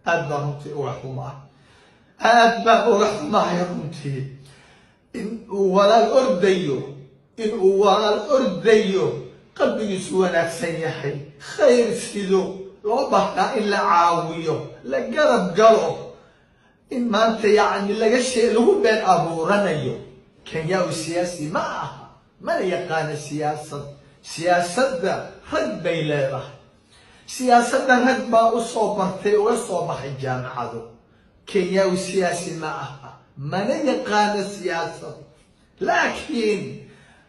aad baan runtii uga xumaa aad baan uga xumahay runtii in uu walaal ordayo qalbigiisu wanaagsan yahay khayr sido loo baahnaa in la caawiyo la garab galo in maanta yacni lagu been abuuranayo kenyawi siyaasi ma aha mana yaqaana siyaasadda rag bay leedahay siyaasadda rag baa u soo bartay uga soo baxay jaamacado kenyawi siyaasi ma aha mana yaqaana siyaasad laakiin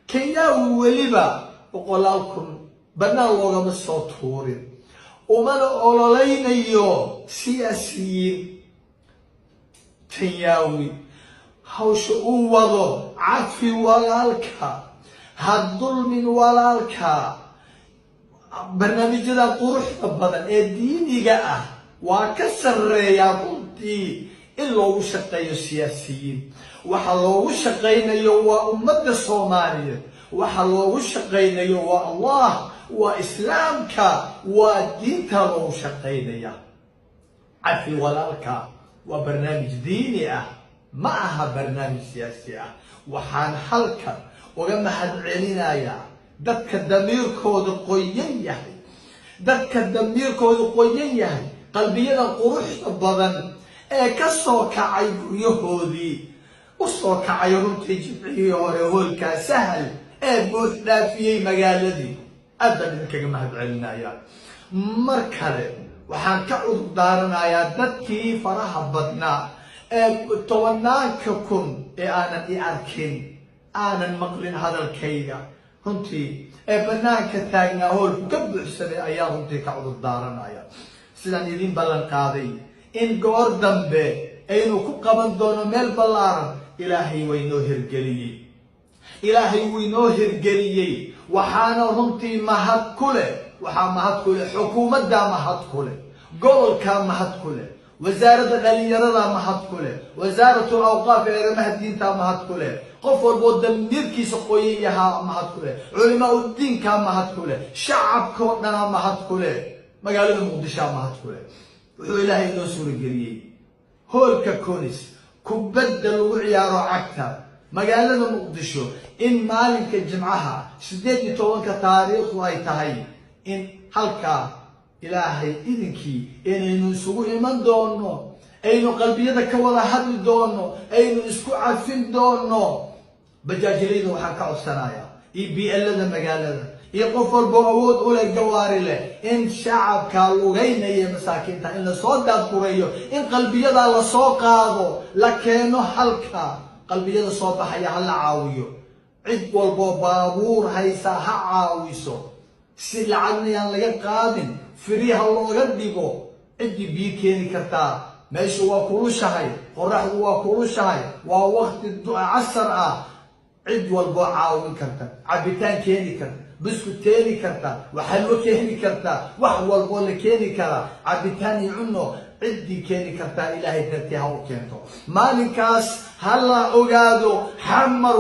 kenyawi weliba 100,000 banaan loogama soo tuurin umana ololaynayo siyaasiyiin kenyawi hawsha uu wado cafi walaalka ha dulmin walaalka barnaamijyada quruxda badan ee diiniga ah waa ka sarreeyaa runtii in loogu shaqeeyo siyaasiyiin waxa loogu shaqeynayo waa ummadda Soomaaliyeed waxa loogu shaqeynayo waa Allah waa islaamka waa diinta loogu shaqeynaya cafi walaalka waa barnaamij diini ah ma aha barnaamij siyaasi ah waxaan halkan uga mahad celinayaa dadka damiirkooda qoyan yahay qalbiyada quruxda badan ee ka soo kacay guryahoodii u soo kacay runtii jimcihii hore hoolkaa sahal ee buux dhaafiyey magaaladii aad baan idinkaga mahad celinayaa mar kale waxaan ka cudur daaranayaa dadkii faraha badnaa ee 10,000 ee aanan i arkin aanan maqlin hadalkayga runtii ee banaanka taagnaa hoolku ka buuxsaday ayaa runtii ka cudur daaranaya sidaan idin ballan qaaday in goor dambe aynu ku qaban doono meel ballaaran ilaahay waynoo hirgeliyey waxaana runtii mahad ku leh xukuumadda mahad ku leh gobolka mahad ku leh wasaaradda dhalinyarada mahad ku leh wasaaratul awqaaf ee arrimaha diinta mahad ku leh qof walbo damiirkiisa qoyan yahaa mahad ku leh culimaa udiinka mahad ku leh shacabka oo dhana mahad ku leh magaalada muqdisho mahad ku leh wuxuu ilaahay inoo suurageliyey hoolka konis kubadda lagu ciyaaro cagta magaalada muqdisho in maalinka jimcaha 18 taariikhdu ay tahay in halkaa ilaahay idinkii inaynu isugu iman doono aynu qalbiyada ka wada hadli doono aynu isku cafin doono bajaajilada waxaan ka codsanayaa EBL-da magaalada iyo qof walbo awood u leh gawaari leh in shacabka lugeynaya masaakiinta in la soo daadgureeyo in qalbiyada la soo qaado la keeno halka qalbiyada soo baxaya ha la caawiyo cid walbo baabuur haysa ha caawiso si lacagna laga qaadin firiha looga dhigo cidii biyo keeni kartaa meeshu waa kulushahay qoraxdu waa kulushahay waa waqti casar ah cid walbo caawin karta cabitaan keeni karta bisku keeni karta waxalwo keeni karta wax walbo la keeni kara cabitaan iyo cunno cidii keeni karta ilaahay dartii ha u keento maalinkaas ha la ogaado xamar